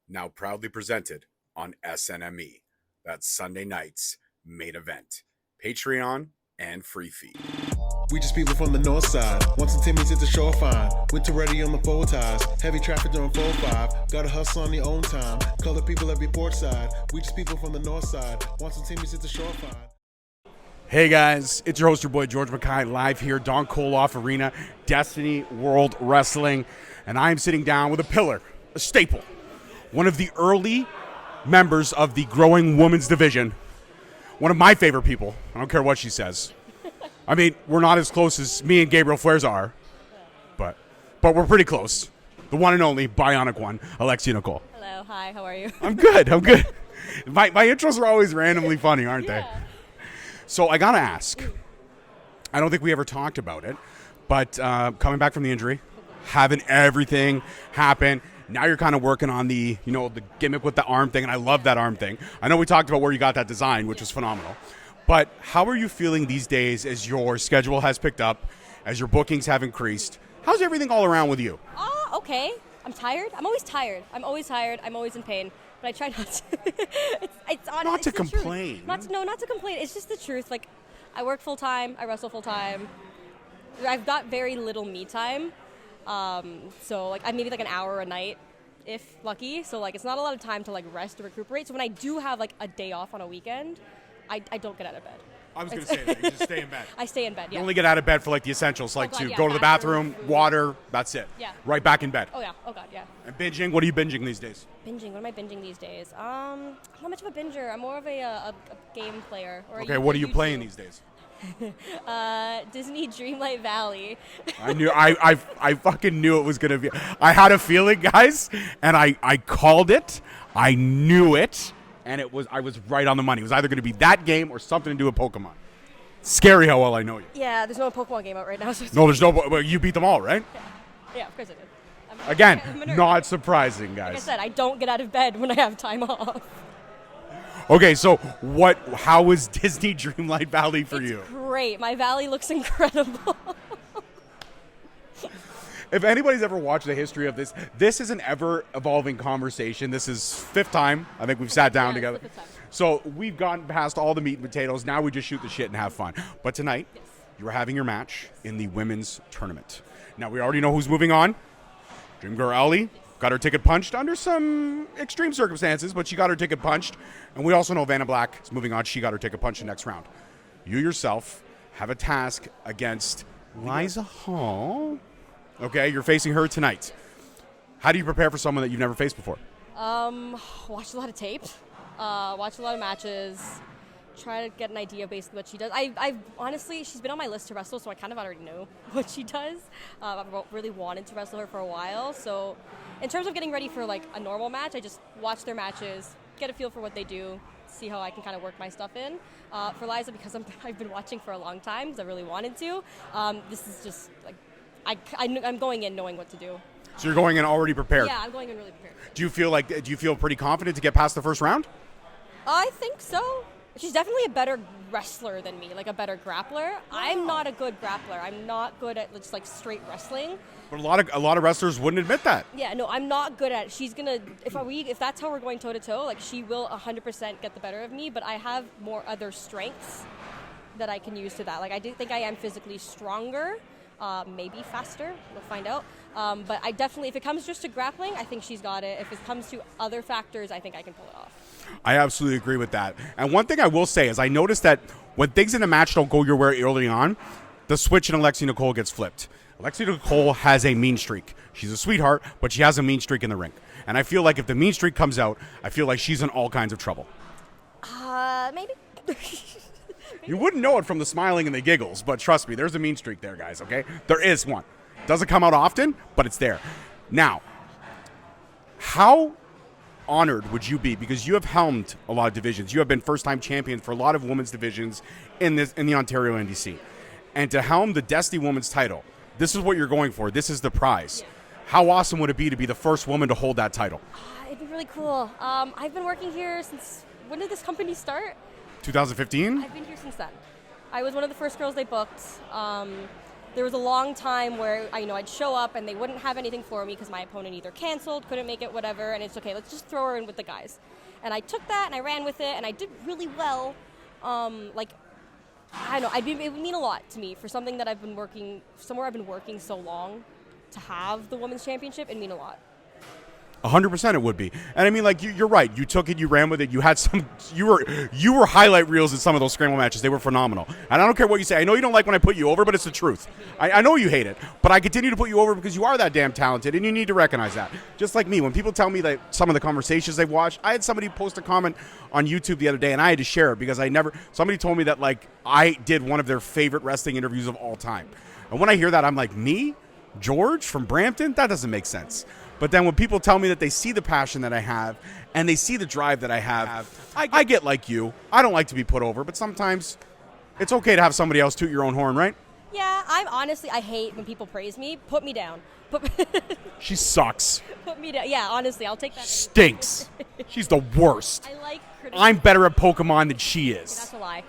now proudly presented on SNME. That's Sunday night's main event. Patreon and free feed. We just people from the north side. Want some Timmy's at the shore fine. Winter ready on the four ties. Heavy traffic during 4-5. Gotta hustle on your own time. Color people every port side. We just people from the north side. Want some Timmy's at the shore fine. Hey guys, it's your host, your boy George Mackay, live here, Don Koloff Arena, Destiny World Wrestling, and I'm sitting down with a pillar, a staple, one of the early members of the growing women's division, one of my favorite people. I don't care what she says. I mean, we're not as close as me and Gabriel Flares are, but we're pretty close. The one and only Bionic One, Alexxia Nicole. Hello, hi, how are you? I'm good. My intros are always randomly funny, aren't they? So I gotta ask, I don't think we ever talked about it, but coming back from the injury, having everything happen, now you're kind of working on the gimmick with the arm thing, and I love that arm thing. I know we talked about where you got that design, which was phenomenal. But how are you feeling these days as your schedule has picked up, as your bookings have increased? How's everything all around with you? Okay. I'm tired. I'm always tired. I'm always in pain. But I try not to. it's honest. Not to complain. Not to complain. It's just the truth. Like, I work full time. I wrestle full time. I've got very little me time. So like, I maybe like an hour a night, if lucky. So like, it's not a lot of time to like rest or recuperate. So when I do have like a day off on a weekend, I don't get out of bed. I was going to say that. You just stay in bed. I stay in bed, yeah. You only get out of bed for like the essentials, like God, to yeah, go to the bathroom, food. water, that's it. Yeah. Right back in bed. Oh, yeah. Oh, God, yeah. And binging, what are you binging these days? Binging? What am I binging these days? I'm not much of a binger. I'm more of a game player. Okay, what are you playing these days? Disney Dreamlight Valley. I fucking knew it was going to be. I had a feeling, guys, and I called it. I knew it, and I was right on the money. It was either going to be that game or something to do with Pokemon. Scary how well I know you. Yeah, there's no Pokemon game out right now. So no, there's no. Well, you beat them all, right? Yeah, of course I did. Again, I'm not surprising, guys. Like I said, I don't get out of bed when I have time off. Okay, so how is Disney Dreamlight Valley for you? Great. My valley looks incredible. If anybody's ever watched the history of this is an ever-evolving conversation. This is fifth time I think we've sat down together. So we've gotten past all the meat and potatoes. Now we just shoot the shit and have fun. But tonight, you are having your match in the women's tournament. Now, we already know who's moving on. Dream Girl Ali got her ticket punched under some extreme circumstances, but she got her ticket punched. And we also know Vanna Black is moving on. She got her ticket punched in the next round. You yourself have a task against Liza Hall. Okay, you're facing her tonight. How do you prepare for someone that you've never faced before? Watch a lot of tape. Watch a lot of matches. Try to get an idea of basically what she does. I've honestly, she's been on my list to wrestle, so I kind of already know what she does. I've really wanted to wrestle her for a while. So in terms of getting ready for like a normal match, I just watch their matches, get a feel for what they do, see how I can kind of work my stuff in. For Liza, because I've been watching for a long time because I really wanted to. This is just like, I'm going in knowing what to do. So you're going in already prepared? Yeah, I'm going in really prepared. Do you feel pretty confident to get past the first round? I think so. She's definitely a better wrestler than me, like a better grappler. I'm not a good grappler. I'm not good at just like straight wrestling. But a lot of wrestlers wouldn't admit that. Yeah, no, I'm not good at it. She's gonna if that's how we're going toe to toe, like she will 100% get the better of me. But I have more other strengths that I can use to that. Like I do think I am physically stronger. Maybe faster, we'll find out. But I definitely, if it comes just to grappling, I think she's got it. If it comes to other factors, I think I can pull it off. I absolutely agree with that. And one thing I will say is I noticed that when things in a match don't go your way early on, the switch in Alexxia Nicole gets flipped. Alexxia Nicole has a mean streak. She's a sweetheart, but she has a mean streak in the ring. And I feel like if the mean streak comes out, I feel like she's in all kinds of trouble. Maybe. You wouldn't know it from the smiling and the giggles, but trust me, there's a mean streak there, guys, okay? There is one. Doesn't come out often, but it's there. Now, how honored would you be, because you have helmed a lot of divisions. You have been first-time champion for a lot of women's divisions in the Ontario NDC. And to helm the Destiny Women's title, this is what you're going for. This is the prize. Yeah. How awesome would it be to be the first woman to hold that title? It'd be really cool. I've been working here since, when did this company start? 2015? I've been here since then. I was one of the first girls they booked. there was a long time where I'd show up and they wouldn't have anything for me because my opponent either canceled, couldn't make it, whatever, and it's okay, let's just throw her in with the guys. And I took that and I ran with it and I did really well. I don't know, it would mean a lot to me for something that I've been working so long to have the women's championship. It'd mean a lot. 100% it would be. And I mean, like, you're right. You took it, you ran with it. You had you were highlight reels in some of those scramble matches. They were phenomenal. And I don't care what you say. I know you don't like when I put you over, but it's the truth. I know you hate it, but I continue to put you over because you are that damn talented, and you need to recognize that. Just like me, when people tell me that some of the conversations they've watched, I had somebody post a comment on YouTube the other day, and I had to share it because somebody told me that, like, I did one of their favorite wrestling interviews of all time. And when I hear that, I'm like, me? George from Brampton? That doesn't make sense. But then when people tell me that they see the passion that I have and they see the drive that I have, I get like you. I don't like to be put over, but sometimes it's okay to have somebody else toot your own horn, right? Yeah, I hate when people praise me. Put me down. She sucks. Put me down. Yeah, honestly, I'll take that. Stinks. She's the worst. I like criticism. I'm better at Pokemon than she is. That's a lie.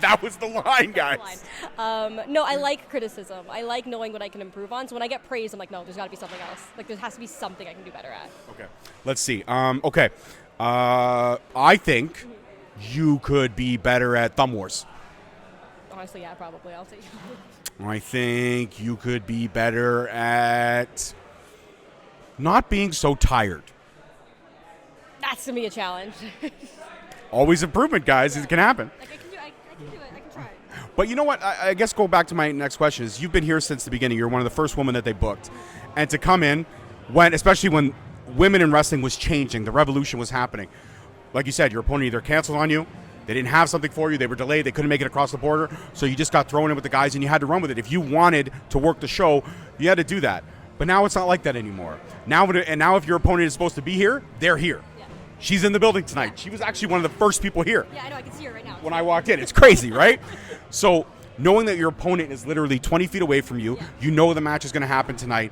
That was the line, guys. No, I like criticism. I like knowing what I can improve on. So when I get praised, I'm like, no, there's got to be something else. Like, there has to be something I can do better at. Okay. Let's see. Okay. I think you could be better at Thumb Wars. Honestly, yeah, probably. I'll take it. I think you could be better at not being so tired. That's going to be a challenge. Always improvement, guys. It can happen. Like, I can do it. I can try. But you know what? I guess go back to my next question is you've been here since the beginning. You're one of the first women that they booked. And to come in, especially when women in wrestling was changing, the revolution was happening. Like you said, your opponent either canceled on you, they didn't have something for you, they were delayed, they couldn't make it across the border, so you just got thrown in with the guys and you had to run with it. If you wanted to work the show, you had to do that. But now it's not like that anymore. Now if your opponent is supposed to be here, they're here. Yeah. She's in the building tonight. Yeah. She was actually one of the first people here. Yeah, I know. I can see her right now. When I walked in. It's crazy, right? So knowing that your opponent is literally 20 feet away from you, you know the match is going to happen tonight.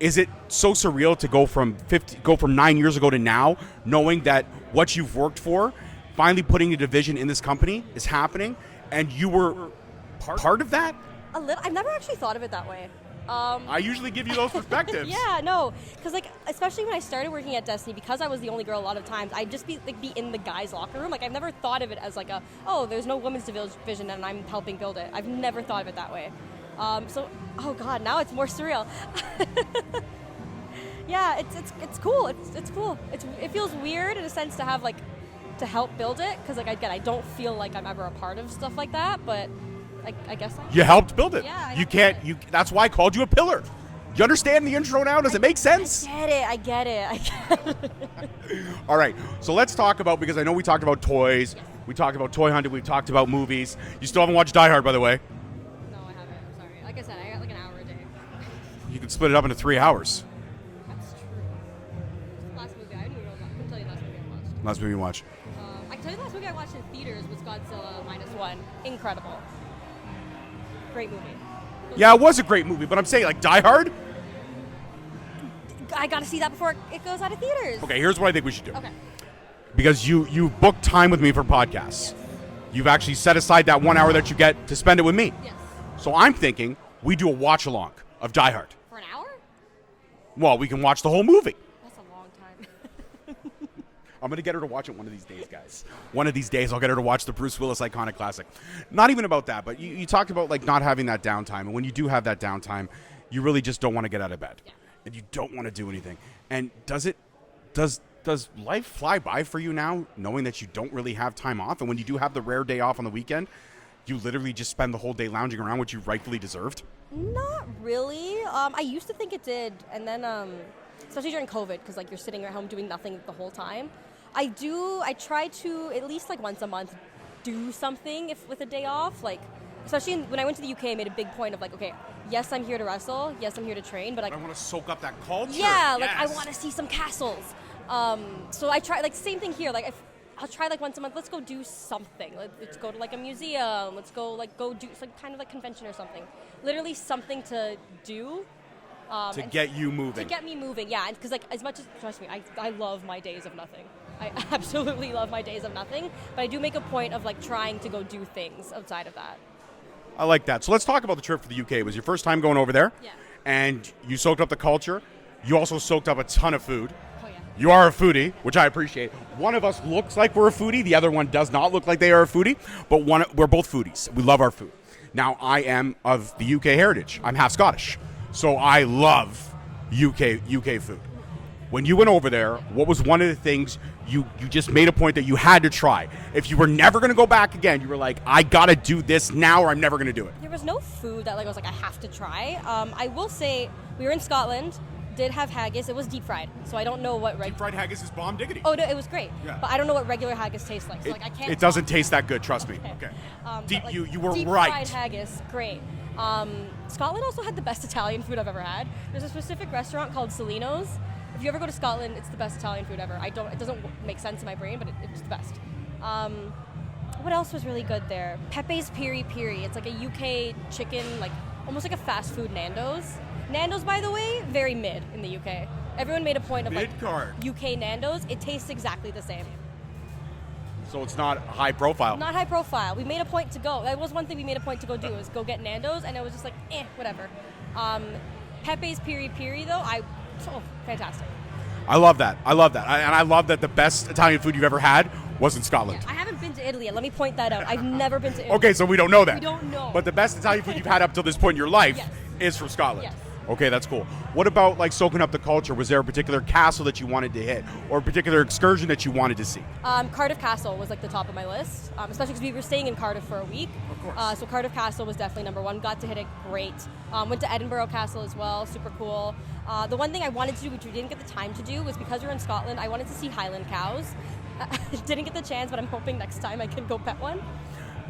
Is it so surreal to go from 9 years ago to now, knowing that what you've worked for, finally putting a division in this company is happening, and you were part of that? A little. I've never actually thought of it that way. I usually give you those perspectives. Yeah, no, because like especially when I started working at Destiny, because I was the only girl a lot of times, I'd just be in the guys' locker room. Like I've never thought of it as like there's no women's division and I'm helping build it. I've never thought of it that way. Oh god, now it's more surreal. Yeah, it's cool. It's cool. It feels weird in a sense to have to help build it, because again, I don't feel like I'm ever a part of stuff like that, but I guess you helped build it. Yeah, you can't. That's why I called you a pillar. You understand the intro now? Does it make sense? I get it. All right, so let's talk about, because I know we talked about toys, we talked about toy hunting, we talked about movies. You still haven't watched Die Hard, by the way. No, I haven't. I'm sorry. Like I said, I got like an hour a day. You can split it up into 3 hours. That's true. Last movie, I couldn't tell you the last movie I watched. Last movie you watched? I can tell you the last movie I watched in theaters was Godzilla -1. Incredible. Great movie. Yeah, it was a great movie, but I'm saying, like, Die Hard? I gotta see that before it goes out of theaters. Okay, here's what I think we should do. Okay. Because you booked time with me for podcasts. Yes. You've actually set aside that 1 hour that you get to spend it with me. Yes. So I'm thinking we do a watch-along of Die Hard. For an hour? Well, we can watch the whole movie. That's a long time. I'm going to get her to watch it one of these days, guys. One of these days, I'll get her to watch the Bruce Willis iconic classic. Not even about that, but you talked about like not having that downtime. And when you do have that downtime, you really just don't want to get out of bed. Yeah. And you don't want to do anything. And does life fly by for you now, knowing that you don't really have time off? And when you do have the rare day off on the weekend, you literally just spend the whole day lounging around, which you rightfully deserved? Not really. I used to think it did. And then, especially during COVID, because like you're sitting at home doing nothing the whole time. I try to at least like once a month do something with a day off. Like, especially when I went to the UK, I made a big point of like, okay, yes, I'm here to wrestle. Yes, I'm here to train. But like, I want to soak up that culture. Yeah, yes. Like I want to see some castles. So I try, like, same thing here. Like, I'll try, like, once a month, let's go do something. Let's go to, like, a museum. Let's go do, it's like, kind of like convention or something. Literally something to do. To get you moving. To get me moving, yeah. Because, like, as much as, trust me, I love my days of nothing. I absolutely love my days of nothing. But I do make a point of, like, trying to go do things outside of that. I like that. So let's talk about the trip for the UK. It was your first time going over there. Yeah. And you soaked up the culture. You also soaked up a ton of food. Oh, yeah. You are a foodie, which I appreciate. One of us looks like we're a foodie. The other one does not look like they are a foodie. But we're both foodies. We love our food. Now, I am of the UK heritage. I'm half Scottish. So I love UK food. When you went over there, what was one of the things you just made a point that you had to try? If you were never going to go back again, you were like, I got to do this now or I'm never going to do it. There was no food that I was like, I have to try. I will say, we were in Scotland, did have haggis. It was deep fried, so I don't know what Deep fried haggis is bomb diggity. Oh, no, it was great. Yeah. But I don't know what regular haggis tastes like. So like I can't. It doesn't taste that good, trust me. Okay. But, like, you were deep right. fried haggis, great. Scotland also had the best Italian food I've ever had. There's a specific restaurant called Celino's. If you ever go to Scotland, it's the best Italian food ever. It doesn't make sense in my brain, but it's the best. What else was really good there? Pepe's Piri Piri. It's like a UK chicken, like almost like a fast food Nando's. Nando's, by the way, very mid in the UK. Everyone made a point of like Mid-card. UK Nando's. It tastes exactly the same. So it's not high profile. Not high profile. We made a point to go. That was one thing we made a point to go do, is go get Nando's, and it was just like, whatever. Pepe's Piri Piri, though, fantastic. I love that. And I love that the best Italian food you've ever had was in Scotland. Yeah, I haven't been to Italy yet. Let me point that out. I've never been to Italy. Okay, so we don't know that. We don't know. But the best Italian food you've had up till this point in your life Yes. is from Scotland. Yes. Okay, that's cool. What about like soaking up the culture? Was there a particular castle that you wanted to hit, or a particular excursion that you wanted to see? Cardiff Castle was like the top of my list, especially because we were staying in Cardiff for a week. Of course. So Cardiff Castle was definitely number one. Got to hit it great. Went to Edinburgh Castle as well, super cool. The one thing I wanted to do, which we didn't get the time to do, was because we're in Scotland, I wanted to see Highland cows. Didn't get the chance, but I'm hoping next time I can go pet one.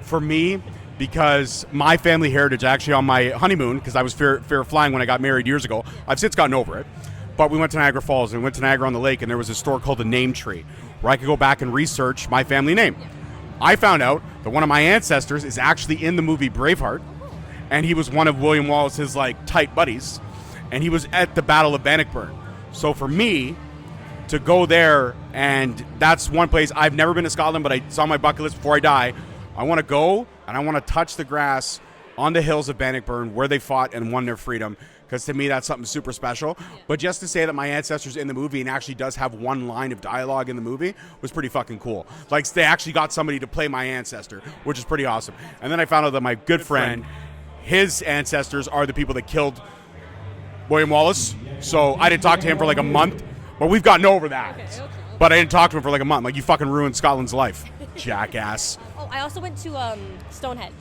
For me, because my family heritage, actually on my honeymoon, because I was fear of flying when I got married years ago. I've since gotten over it. But we went to Niagara Falls and we went to Niagara on the Lake, and there was a store called the Name Tree where I could go back and research my family name. Yeah. I found out that one of my ancestors is actually in the movie Braveheart, and he was one of William Wallace's like tight buddies, and he was at the Battle of Bannockburn. So for me to go there, and that's one place I've never been to Scotland, but it's on my bucket list before I die. I want to go and I want to touch the grass on the hills of Bannockburn where they fought and won their freedom, because to me that's something super special. Yeah. But just to say that my ancestor's in the movie and actually does have one line of dialogue in the movie was pretty fucking cool. Like they actually got somebody to play my ancestor, which is pretty awesome. And then I found out that my good friend, his ancestors are the people that killed William Wallace. So I didn't talk to him for like a month, but we've gotten over that. Okay. But I didn't talk to him for like a month. Like, you fucking ruined Scotland's life, jackass. Oh, I also went to Stonehenge.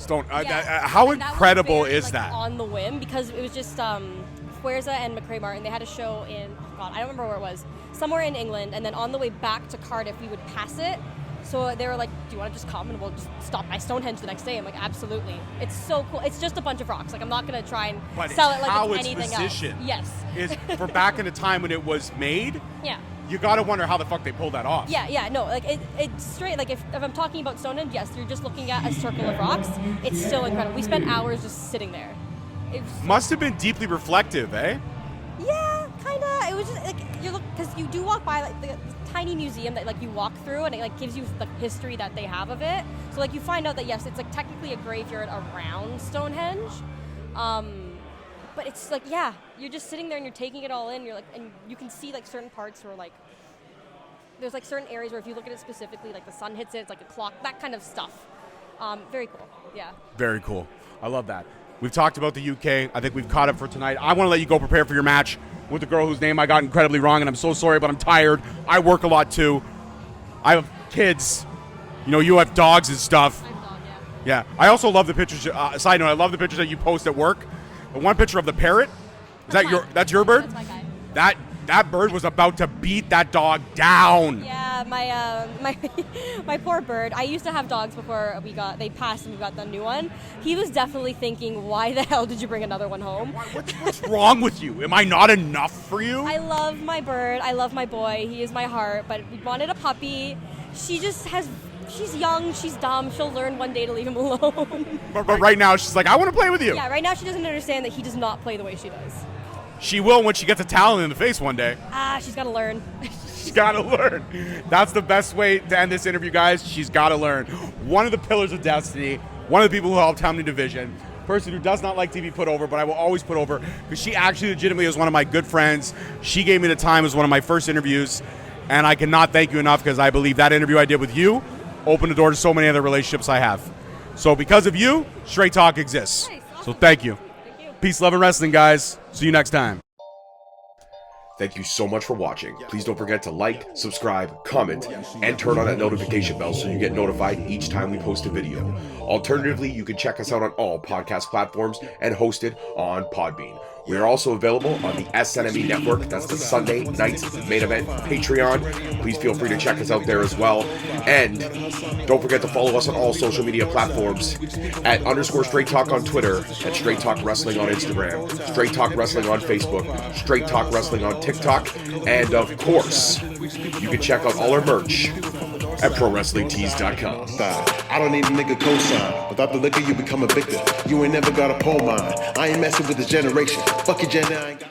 How incredible very, is like, that? On the whim, because it was just Fuerza and McCrae Martin. They had a show in, I don't remember where it was, somewhere in England. And then on the way back to Cardiff, we would pass it. So they were like, do you want to just come and we'll just stop by Stonehenge the next day? I'm like, absolutely. It's so cool. It's just a bunch of rocks. Like, I'm not going to try and sell it like it's anything else. Yes. Is for back in the time when it was made. Yeah. You gotta wonder how the fuck they pulled that off. Yeah, no, like it's straight. Like if I'm talking about Stonehenge, yes, you're just looking at a circle of rocks. It's still incredible. We spent hours just sitting there. Must have been deeply reflective, eh? Yeah, kind of. It was just like you look, because you do walk by like the tiny museum that like you walk through, and it like gives you the history that they have of it. So like you find out that yes, it's like technically a graveyard around Stonehenge. But it's like, yeah, you're just sitting there and you're taking it all in. You're like, and you can see like certain parts where like, there's like certain areas where if you look at it specifically, like the sun hits it, it's like a clock, that kind of stuff. Very cool, yeah. Very cool. I love that. We've talked about the UK. I think we've caught up for tonight. I want to let you go prepare for your match with the girl whose name I got incredibly wrong, and I'm so sorry, but I'm tired. I work a lot too. I have kids. You know, you have dogs and stuff. I have a dog, yeah. I also love the pictures. Side note, I love the pictures that you post at work. The one picture of the parrot, that's your bird? That's my guy. That bird was about to beat that dog down. Yeah, my poor bird. I used to have dogs before they passed and we got the new one. He was definitely thinking, why the hell did you bring another one home? What's wrong with you? Am I not enough for you? I love my bird. I love my boy. He is my heart. But we wanted a puppy. She's young, she's dumb, she'll learn one day to leave him alone. But right now, she's like, I want to play with you. Yeah, right now she doesn't understand that he does not play the way she does. She will when she gets a talon in the face one day. She's got to learn. She's got to learn. That's the best way to end this interview, guys. She's got to learn. One of the pillars of destiny, one of the people who helped Hamlin Division, person who does not like to be put over, but I will always put over because she actually legitimately is one of my good friends. She gave me the time as one of my first interviews, and I cannot thank you enough because I believe that interview I did with you opened the door to so many other relationships I have. So because of you, Straight Talk exists. Nice, awesome. So thank you. Thank you. Peace, love, and wrestling, guys. See you next time. Thank you so much for watching. Please don't forget to like, subscribe, comment, and turn on that notification bell so you get notified each time we post a video. Alternatively, you can check us out on all podcast platforms and hosted on Podbean. We are also available on the SNME Network. That's the Sunday Night Main Event Patreon. Please feel free to check us out there as well. And don't forget to follow us on all social media platforms at _Straight Talk on Twitter, at Straight Talk Wrestling on Instagram, Straight Talk Wrestling on Facebook, Straight Talk Wrestling on TikTok, and of course, you can check out all our merch at ProWrestlingTees.com. I don't need a nigga cosign. Without the liquor, you become a victim. You ain't never got a pole mine. I ain't messing with this generation. Fuck your gen, I ain't got